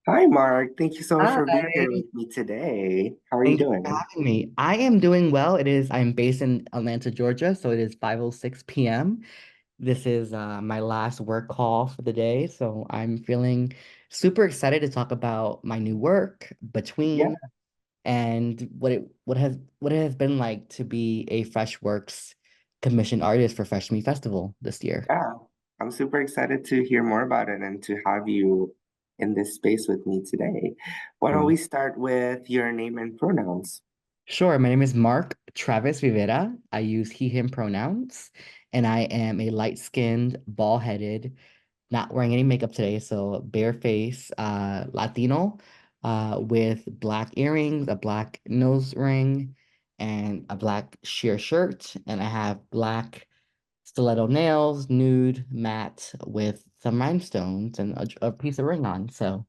Hi, Mark. Thank you so much for being here Hi. with me today. How are you Thank you for doing? having me. I am doing well. I'm based in Atlanta, Georgia, so it is 5:06 p.m. This is my last work call for the day, so I'm feeling super excited to talk about my new work, Yeah, Between, and what it has been like to be a Freshworks commissioned artist for Fresh Me Festival this year. yeah. I'm super excited to hear more about it and to have you in this space with me today. Why don't we start with your name and pronouns? Sure, my name is Mark Travis Rivera. I use he, him pronouns, and I am a light-skinned, bald-headed, not wearing any makeup today, so bare face, Latino, with black earrings, a black nose ring, and a black sheer shirt. And I have black stiletto nails, nude, matte, with some rhinestones and a piece of ring on. So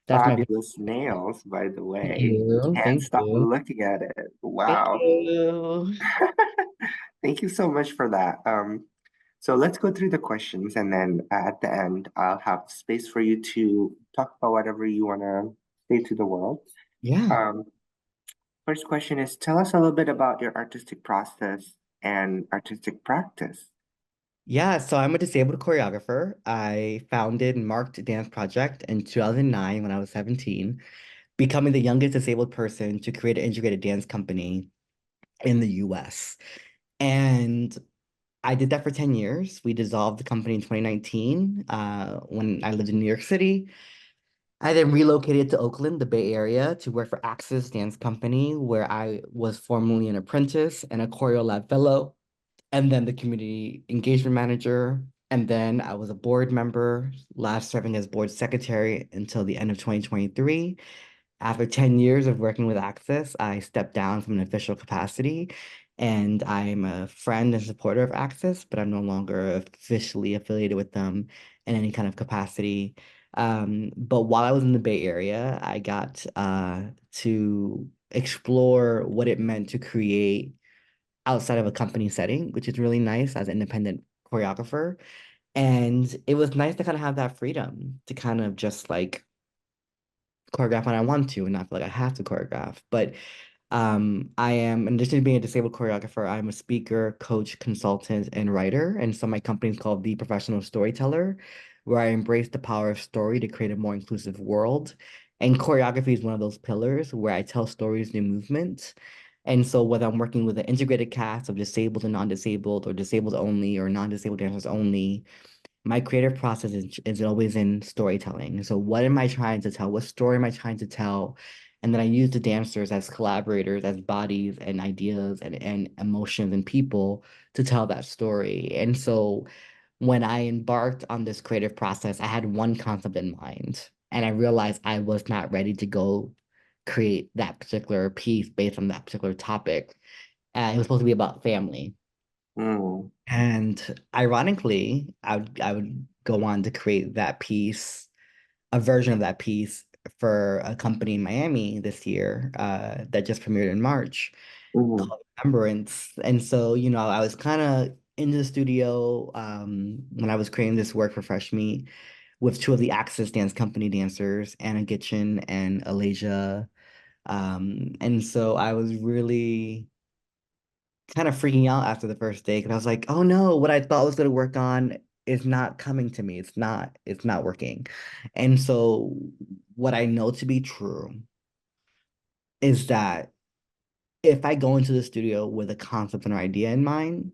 that's my Fabulous nails, by the thank way. you. Can't Thank stop you. looking at it. Thank Wow. you. Thank you so much for that. So let's go through the questions, and then at the end, I'll have space for you to talk about whatever you want to say to the world. Yeah. Um, First question is, tell us a little bit about your artistic process and artistic practice. Yeah, so I'm a disabled choreographer. I founded Marked Dance Project in 2009 when I was 17, becoming the youngest disabled person to create an integrated dance company in the US. And I did that for 10 years. We dissolved the company in 2019 when I lived in New York City. I then relocated to Oakland, the Bay Area, to work for Access Dance Company, where I was formerly an apprentice and a Choreo Lab fellow, and then the community engagement manager. And then I was a board member, last serving as board secretary until the end of 2023. After 10 years of working with Access, I stepped down from an official capacity, and I'm a friend and supporter of Access, but I'm no longer officially affiliated with them in any kind of capacity. But while I was in the Bay Area, I got to explore what it meant to create outside of a company setting, which is really nice as an independent choreographer. And it was nice to kind of have that freedom to kind of just like choreograph when I want to and not feel like I have to choreograph. But I am, in addition to being a disabled choreographer, I'm a speaker, coach, consultant, and writer. And so my company is called The Professional Storyteller, where I embrace the power of story to create a more inclusive world. And choreography is one of those pillars where I tell stories through movement. And so whether I'm working with an integrated cast of disabled and non-disabled, or disabled only, or non-disabled dancers only, my creative process is always in storytelling. So what am I trying to tell? What story am I trying to tell? And then I use the dancers as collaborators, as bodies and ideas and emotions and people to tell that story. And so when I embarked on this creative process, I had one concept in mind. And I realized I was not ready to go create that particular piece based on that particular topic. And it was supposed to be about family. Mm, And ironically, I would go on to create that piece, a version of that piece for a company in Miami this year, that just premiered in March mhm, called Remembrance. And so, I was kind of in the studio when I was creating this work for Fresh Meat with two of the Access Dance Company dancers, Anna Gitchin and Alasia. And so I was really kind of freaking out after the first day because I was like, oh no, what I thought was going to work on is not coming to me. It's not working. And so what I know to be true is that if I go into the studio with a concept and idea in mind,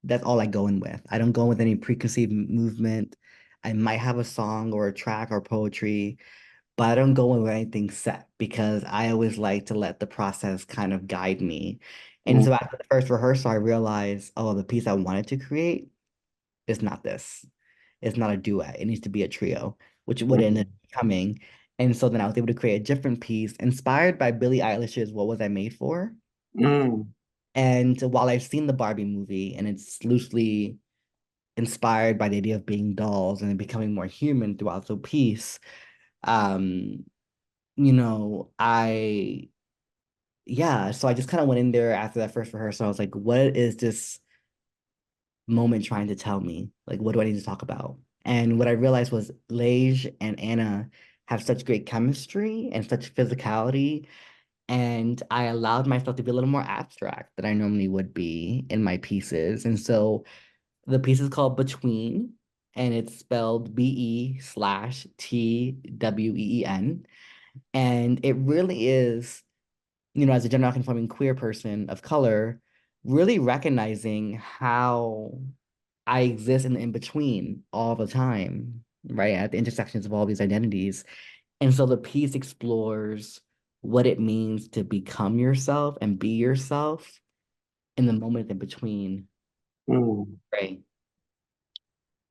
that's all I go in with. I don't go with any preconceived movement. I might have a song or a track or poetry, but I don't go in with anything set because I always like to let the process kind of guide me. And mm, so after the first rehearsal, I realized, oh, the piece I wanted to create is not this. It's not a duet. It needs to be a trio, which would end up mhm, becoming. And so then I was able to create a different piece inspired by Billie Eilish's What Was I Made For? mm, And while I've seen the Barbie movie and it's loosely inspired by the idea of being dolls and becoming more human throughout the piece, um, I yeah, so I just kind of went in there after that first rehearsal. I was like, what is this moment trying to tell me? Like, what do I need to talk about? And what I realized was Lage and Anna have such great chemistry and such physicality. And I allowed myself to be a little more abstract than I normally would be in my pieces. And so the piece is called Between, and it's spelled BE/TWEEN. And it really is, as a gender nonconforming queer person of color, really recognizing how I exist in the in-between all the time, right? At the intersections of all these identities. And so the piece explores what it means to become yourself and be yourself in the moment in between, Mm. right?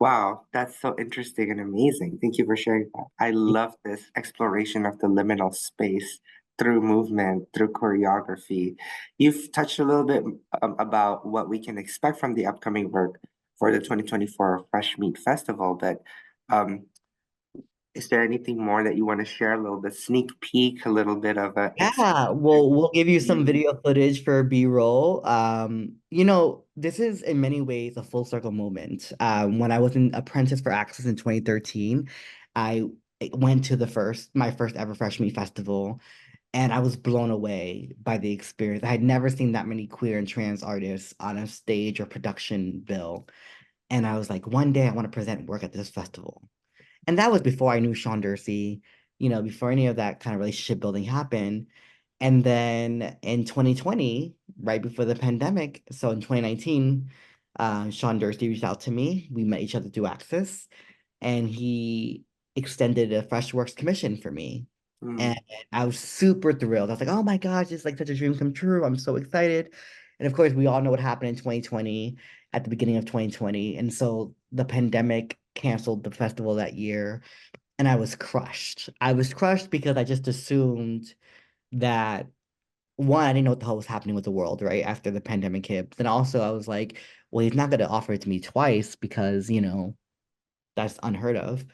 Wow, that's so interesting and amazing. Thank you for sharing that. I love this exploration of the liminal space through movement, through choreography. You've touched a little bit about what we can expect from the upcoming work for the 2024 Fresh Meat Festival, but um, is there anything more that you want to share? A little bit sneak peek, a little bit of a Yeah, we'll give you some video footage for B-roll. This is in many ways a full circle moment. When I was an apprentice for Access in 2013, I went to my first ever Fresh Meat Festival, and I was blown away by the experience. I had never seen that many queer and trans artists on a stage or production bill. And I was like, one day I want to present work at this festival. And that was before I knew Sean Dursey, before any of that kind of relationship building happened. And then in 2020, right before the pandemic, so in 2019, Sean Dursey reached out to me. We met each other through Access, and he extended a Fresh Works commission for me. And Mm, I was super thrilled. I was like, oh my gosh, it's like such a dream come true. I'm so excited. And of course, we all know what happened in 2020, at the beginning of 2020. And so the pandemic canceled the festival that year. And I was crushed. I was crushed because I just assumed that one, I didn't know what the hell was happening with the world, right? After the pandemic hit. But then also I was like, well, he's not going to offer it to me twice because, that's unheard of.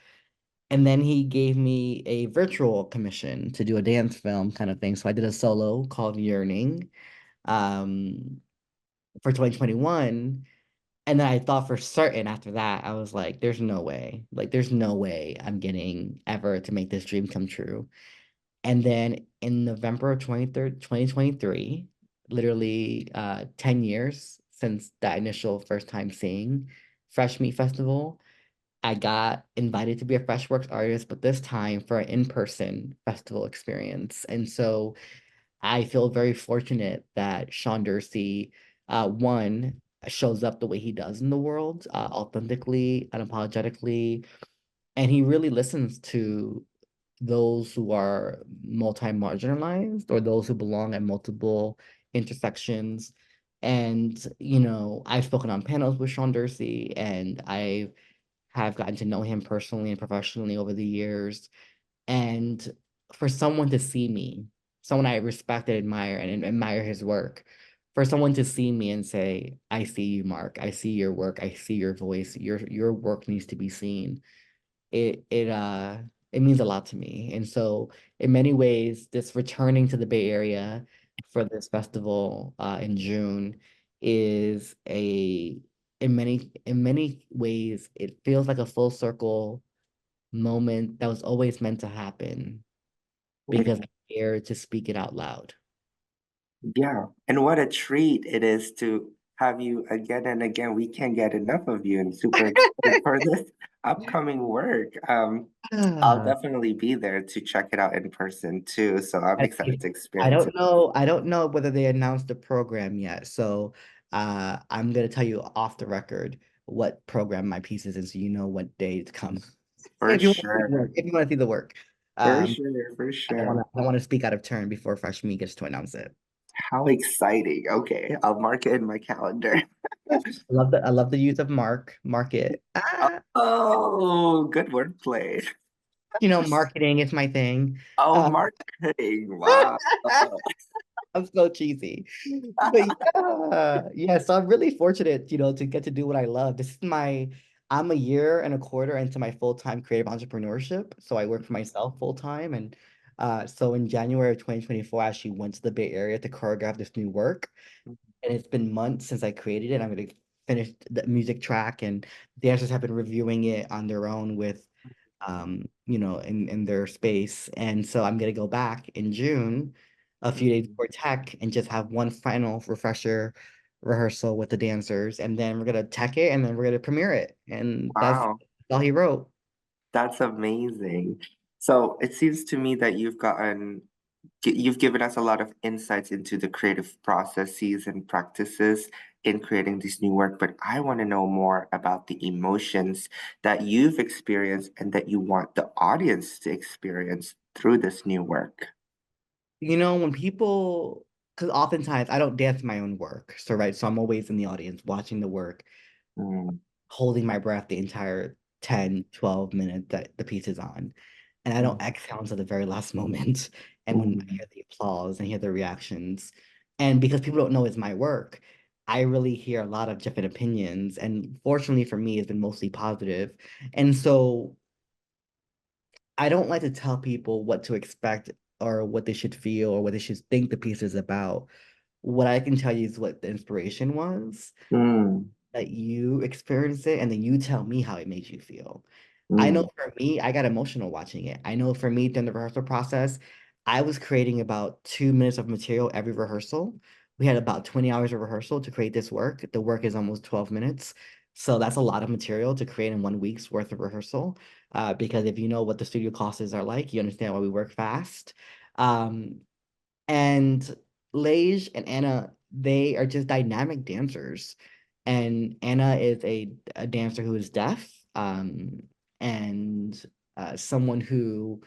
And then he gave me a virtual commission to do a dance film kind of thing. So I did a solo called Yearning um, for 2021. And then I thought for certain after that, I was like, there's no way. Like, there's no way I'm getting ever to make this dream come true. And then in November of 2023, literally 10 years since that initial first time seeing Fresh Meat Festival, I got invited to be a Freshworks artist, but this time for an in-person festival experience. And so I feel very fortunate that Sean Dursey, one, shows up the way he does in the world, authentically, unapologetically, and he really listens to those who are multi-marginalized or those who belong at multiple intersections. And, I've spoken on panels with Sean Dursey, and I have gotten to know him personally and professionally over the years. And for someone to see me, someone I respect and admire and admire his work, for someone to see me and say, I see you, Mark, I see your work, I see your voice, your work needs to be seen. It means a lot to me. And so in many ways, this returning to the Bay Area for this festival in June is in many ways, it feels like a full circle moment that was always meant to happen because I dared to speak it out loud. yeah, and what a treat it is to have you again and again. We can't get enough of you and super excited for this upcoming work. I'll Ah, definitely be there to check it out in person too, so I'm I, excited to I experience don't it. know. I don't know whether they announced the program yet. So I'm gonna tell you off the record what program my piece is, and so you know what day to come. For If you want to see the sure, work, if you want to see the work. for Um, sure, for I don't want sure. to. I don't want to speak out of turn before Fresh Me gets to announce it. How exciting. Okay, I'll mark it in my calendar. I love the use of mark it. Oh, good wordplay. Marketing is my thing. Oh, Uh, marketing. Wow. I'm so cheesy. But yeah, yeah. So I'm really fortunate, to get to do what I love. I'm a year and a quarter into my full-time creative entrepreneurship. So I work for myself full-time. And so in January of 2024, I actually went to the Bay Area to choreograph this new work. And it's been months since I created it. I'm going to finish the music track, and dancers have been reviewing it on their own with in their space. And so I'm gonna go back in June, a few days Mm. before tech, and just have one final refresher rehearsal with the dancers, and then we're gonna tech it, and then we're gonna premiere it. And that's Wow, all he wrote. that's amazing. So it seems to me that you've given us a lot of insights into the creative processes and practices in creating this new work, but I want to know more about the emotions that you've experienced and that you want the audience to experience through this new work. When people, because oftentimes I don't dance my own work, so right, so I'm always in the audience watching the work, Mm, holding my breath the entire 10, 12 minutes that the piece is on. And I don't mm, exhale until the very last moment. And when I mm, hear the applause and hear the reactions, and because people don't know it's my work, I really hear a lot of different opinions. And fortunately for me, it's been mostly positive. And so I don't like to tell people what to expect or what they should feel or what they should think the piece is about. What I can tell you is what the inspiration was, mm, that you experience it, and then you tell me how it made you feel. I know mm, for me, I got emotional watching it. I know for me, during the rehearsal process, I was creating about 2 minutes of material every rehearsal. We had about 20 hours of rehearsal to create this work. The work is almost 12 minutes. So that's a lot of material to create in 1 week's worth of rehearsal. Because if you know what the studio costs are like, you understand why we work fast. Um, and Lage and Anna, they are just dynamic dancers. And Anna is a dancer who is deaf, and someone who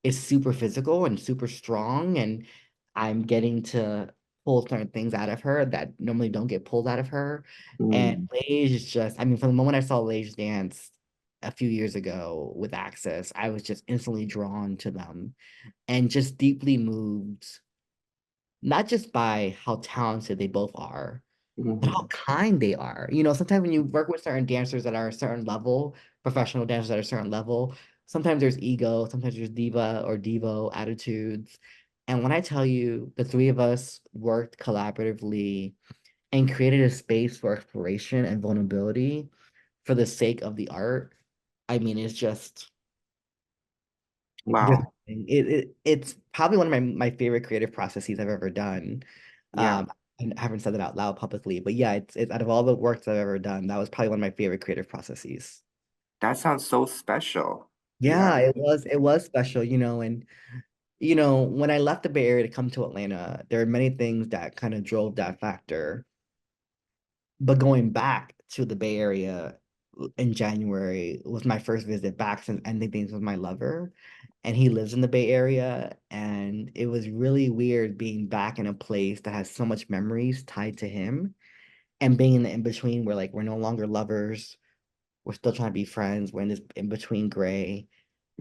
is super physical and super strong. And I'm getting to pull certain things out of her that normally don't get pulled out of her. And mm, Lage is just, I mean, from the moment I saw Lage dance a few years ago with Access, I was just instantly drawn to them and just deeply moved, not just by how talented they both are, but how mm, kind they are. Sometimes when you work with certain dancers that are a certain level, professional dancers at a certain level, sometimes there's ego, sometimes there's diva or divo attitudes. And when I tell you the three of us worked collaboratively and created a space for exploration and vulnerability for the sake of the art, I mean, there's wow. it's probably one of my favorite creative processes I've ever done. Yeah, I haven't said that out loud publicly, but yeah, it's out of all the works I've ever done, that was probably one of my favorite creative processes. that sounds so special. Yeah. Yeah, it was special, and when I left the Bay Area to come to Atlanta, there are many things that kind of drove that factor. But going back to the Bay Area in January was my first visit back since ending things with my lover. And he lives in the Bay Area. And it was really weird being back in a place that has so much memories tied to him and being in the in-between where like we're no longer lovers. We're still trying to be friends. We're in this in-between gray.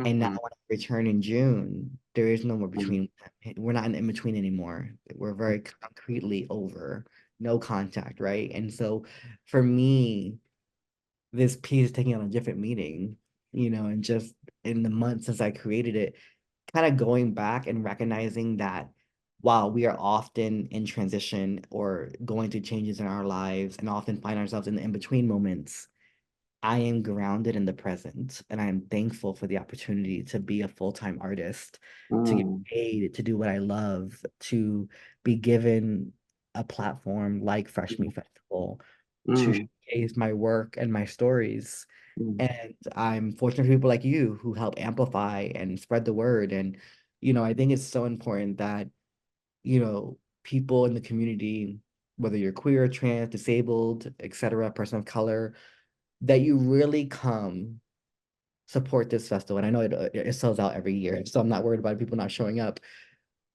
And now Mm-hmm. when I return in June, there is no more Mm, between. We're not in between anymore. We're very concretely over, no contact, right? And so for me, this piece is taking on a different meaning, and just in the months since I created it, kind of going back and recognizing that while we are often in transition or going through changes in our lives and often find ourselves in the in-between moments, I am grounded in the present, and I am thankful for the opportunity to be a full-time artist, to get mm, paid to do what I love, to be given a platform like Fresh Me Festival to mm, showcase my work and my stories. mm, And I'm fortunate for people like you who help amplify and spread the word. And, I think it's so important that, people in the community, whether you're queer, trans, disabled, etc., person of color, that you really come support this festival. And I know it sells out every year, so I'm not worried about people not showing up,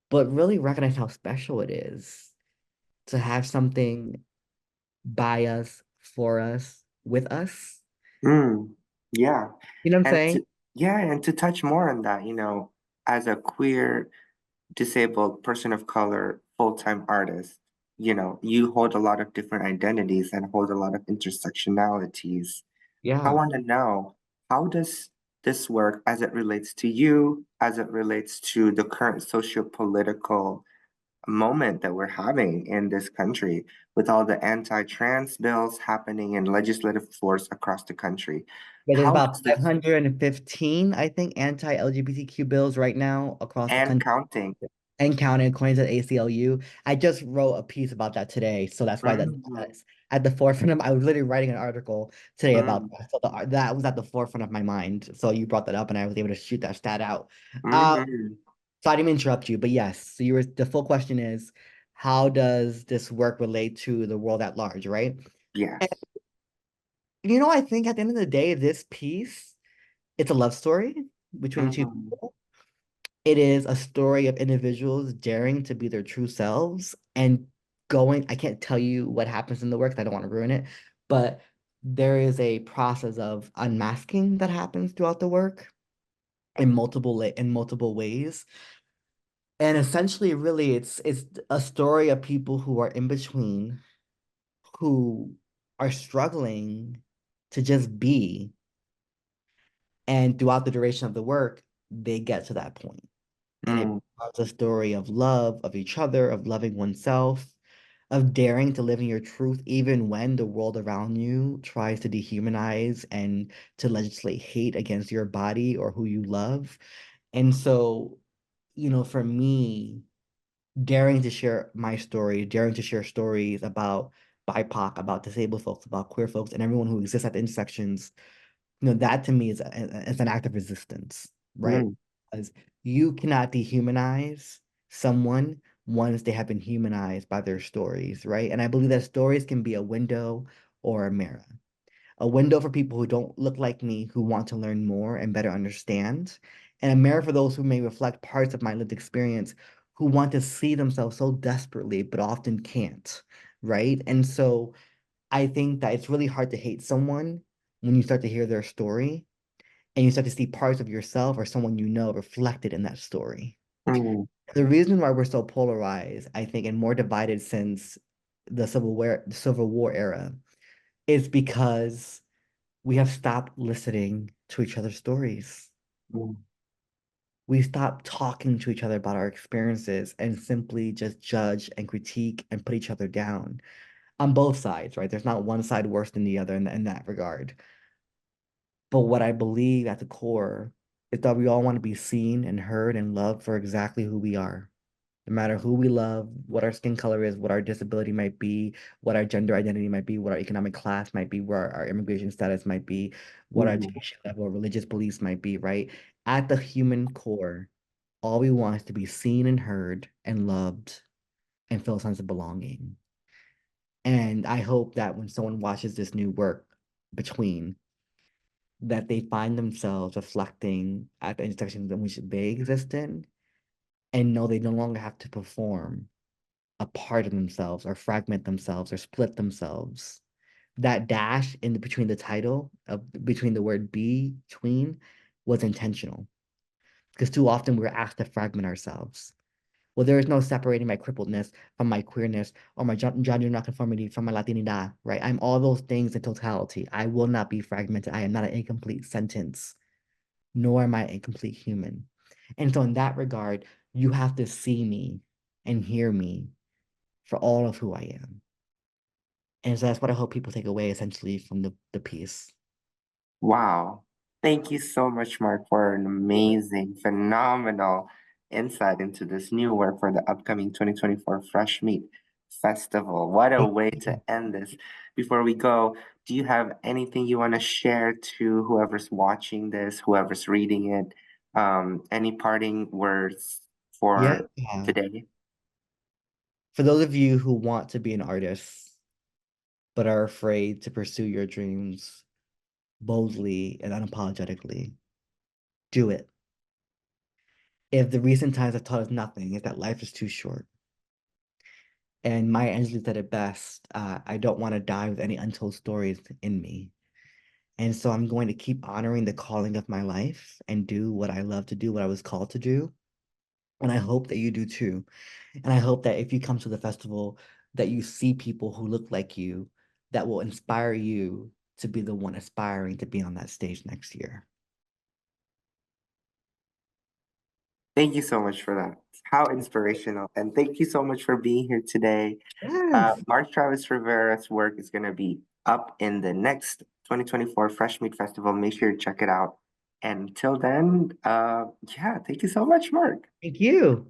but really recognize how special it is to have something by us, for us, with us. mm. Yeah. You know what I'm And saying? to touch more on that, as a queer, disabled person of color, full-time artist, you hold a lot of different identities and hold a lot of intersectionalities. I Yeah. want to know, how does this work as it relates to you, as it relates to the current socio-political moment that we're having in this country with all the anti-trans bills happening in legislative floors across the country. Yeah, there's How about does this 515, I think, anti-LGBTQ bills right now across the and country counting? and counting according to the ACLU. I just wrote a piece about that today, so that's why Mm, that's at the forefront of. I was literally writing an article today about mm, that, so that was at the forefront of my mind. So you brought that up, and I was able to shoot that stat out. mm, So I didn't interrupt you, but yes. So you were the full question is, how does this work relate to the world at large, right? And, yes. I think at the end of the day, this piece, it's a love story between two Mm, people. It is a story of individuals daring to be their true selves and going. I can't tell you what happens in the work, 'cause I don't want to ruin it, but there is a process of unmasking that happens throughout the work in multiple ways. And essentially, really, it's a story of people who are in between, who are struggling to just be. And throughout the duration of the work, they get to that point. And it mm, tells a story of love, of each other, of loving oneself, of daring to live in your truth, even when the world around you tries to dehumanize and to legislate hate against your body or who you love. And so, for me, daring to share my story, daring to share stories about BIPOC, about disabled folks, about queer folks, and everyone who exists at the intersections, that to me is an act of resistance, right? mm, Because you cannot dehumanize someone once they have been humanized by their stories, right? And I believe that stories can be a window or a window for people who don't look like me, who want to learn more and better understand, and a mirror for those who may reflect parts of my lived experience, who want to see themselves so desperately, but often can't, right? And so I think that it's really hard to hate someone when you start to hear their story and you start to see parts of yourself or someone reflected in that story. mm, The reason why we're so polarized, I think, and more divided since the Civil War era is because we have stopped listening to each other's stories. mm, We stopped talking to each other about our experiences and simply just judge and critique and put each other down on both sides, right? There's not one side worse than the other in that regard. But what I believe at the core is that we all want to be seen and heard and loved for exactly who we are. No matter who we love, what our skin color is, what our disability might be, what our gender identity might be, what our economic class might be, where our immigration status might be, what our mm. education level or religious beliefs might be, right? At the human core, all we want is to be seen and heard and loved and feel a sense of belonging. And I hope that when someone watches this new work between, that they find themselves reflecting at the intersections in which they exist in and know they no longer have to perform a part of themselves or fragment themselves or split themselves. That dash in between the title of between the word be between was intentional because too often we're asked to fragment ourselves. Well, there is no separating my crippledness from my queerness or my gender nonconformity from my Latinidad, right? I'm all those things in totality. I will not be fragmented. I am not an incomplete sentence, nor am I a complete human. And so, in that regard, you have to see me and hear me for all of who I am. And so that's what I hope people take away essentially from the piece. Wow. Thank you so much, Mark, for an amazing, phenomenal insight into this new work for the upcoming 2024 Fresh Meat Festival. What a Thank way to you. end this. Before we go, do you have anything you want to share to whoever's watching this, whoever's reading it? Any parting words Yeah. for today? For those of you who want to be an artist, but are afraid to pursue your dreams boldly and unapologetically, do it. If the recent times have taught us nothing, is that life is too short. And Maya Angelou said it best, I don't want to die with any untold stories in me. And so I'm going to keep honoring the calling of my life and do what I love to do, what I was called to do. And I hope that you do too. And I hope that if you come to the festival, that you see people who look like you that will inspire you to be the one aspiring to be on that stage next year. Thank you so much for that. How inspirational. And thank you so much for being here today. Yes. Mark Travis Rivera's work is going to be up in the next 2024 Fresh Meat Festival. Make sure to check it out. And until then, yeah, thank you so much, Mark. Thank you.